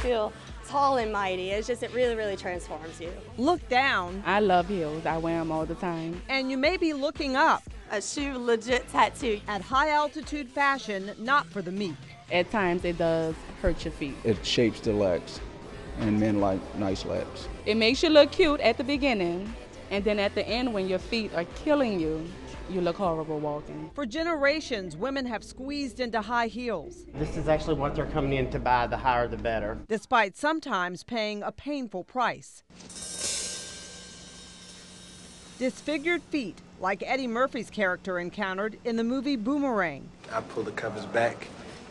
Feel tall and mighty. It's just, it really, really transforms you. Look down. I love heels. I wear them all the time. And you may be looking up. A shoe legit tattoo. At high altitude fashion, not for the meek. At times it does hurt your feet. It shapes the legs, and men like nice legs. It makes you look cute at the beginning, and then at the end when your feet are killing you, you look horrible walking. For generations, women have squeezed into high heels. This is actually what they're coming in to buy, the higher the better. Despite sometimes paying a painful price. Disfigured feet, like Eddie Murphy's character encountered in the movie Boomerang. I pull the covers back.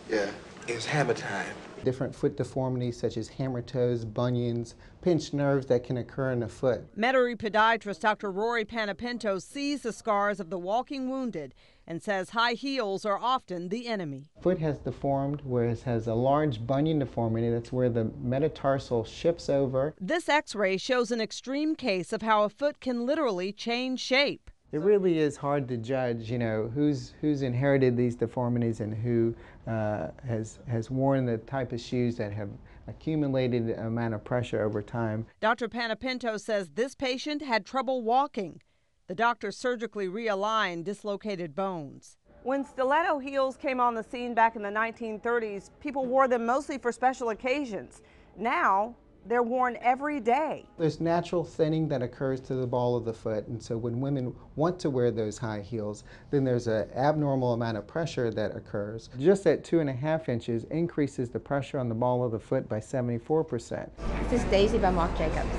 Yeah, it's hammer time. Different foot deformities such as hammer toes, bunions, pinched nerves that can occur in the foot. Metairie podiatrist Dr. Rory Panapinto sees the scars of the walking wounded and says high heels are often the enemy. Foot has deformed where it has a large bunion deformity. That's where the metatarsal shifts over. This x-ray shows an extreme case of how a foot can literally change shape. It really is hard to judge, who's inherited these deformities and who has worn the type of shoes that have accumulated amount of pressure over time. Dr. Panapinto says this patient had trouble walking. The doctor surgically realigned dislocated bones. When stiletto heels came on the scene back in the 1930s, people wore them mostly for special occasions. Now, they're worn every day. There's natural thinning that occurs to the ball of the foot, and so when women want to wear those high heels, then there's an abnormal amount of pressure that occurs. Just at 2.5 inches increases the pressure on the ball of the foot by 74%. This is Daisy by Marc Jacobs.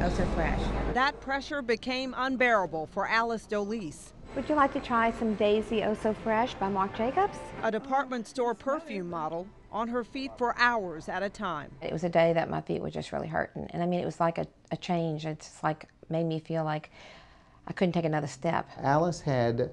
Oh, so fresh. That pressure became unbearable for Alice Dolise. Would you like to try some Daisy Oh So Fresh by Marc Jacobs? A department store perfume model on her feet for hours at a time. It was a day that my feet were just really hurting. And I mean, it was like a change. It's just like made me feel like I couldn't take another step. Alice had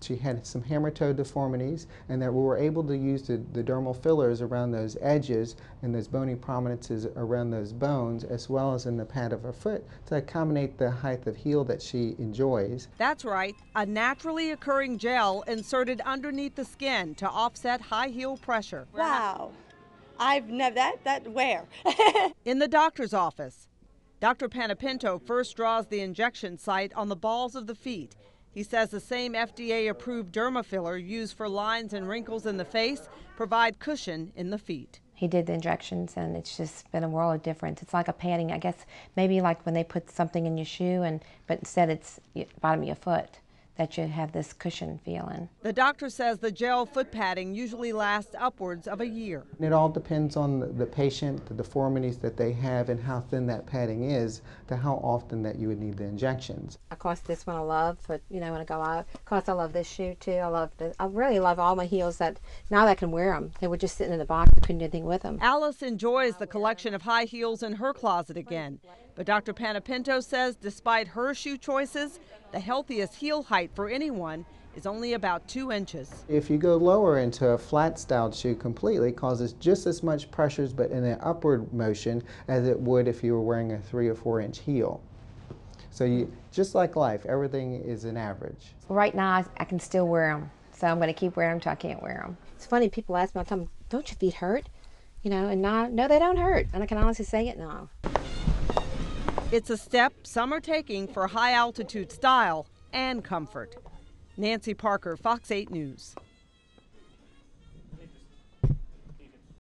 she had some hammer toe deformities, and that we were able to use the dermal fillers around those edges and those bony prominences around those bones, as well as in the pad of her foot, to accommodate the height of heel that she enjoys. That's right, a naturally occurring gel inserted underneath the skin to offset high heel pressure. Wow. I've never, where? In the doctor's office, Dr. Panapinto first draws the injection site on the balls of the feet. He says the same FDA-approved dermafiller used for lines and wrinkles in the face provide cushion in the feet. He did the injections, and it's just been a world of difference. It's like a padding, I guess, maybe like when they put something in your shoe, but instead it's bottom of your foot, that you have this cushion feeling. The doctor says the gel foot padding usually lasts upwards of a year. It all depends on the patient, the deformities that they have, and how thin that padding is, to how often that you would need the injections. Of course, this one I love, but when I go out. Of course, I love this shoe too. I really love all my heels that now that I can wear them. They were just sitting in the box. I couldn't do anything with them. Alice enjoys the collection of high heels in her closet again. But Dr. Panapinto says despite her shoe choices, the healthiest heel height for anyone is only about 2 inches. If you go lower into a flat-styled shoe completely, it causes just as much pressures but in an upward motion as it would if you were wearing a 3 or 4 inch heel. So just like life, everything is an average. Right now, I can still wear them, so I'm going to keep wearing them till I can't wear them. It's funny, people ask me all the time, don't your feet hurt? And no, they don't hurt, and I can honestly say it now. It's a step some are taking for high-altitude style and comfort. Nancy Parker, Fox 8 News.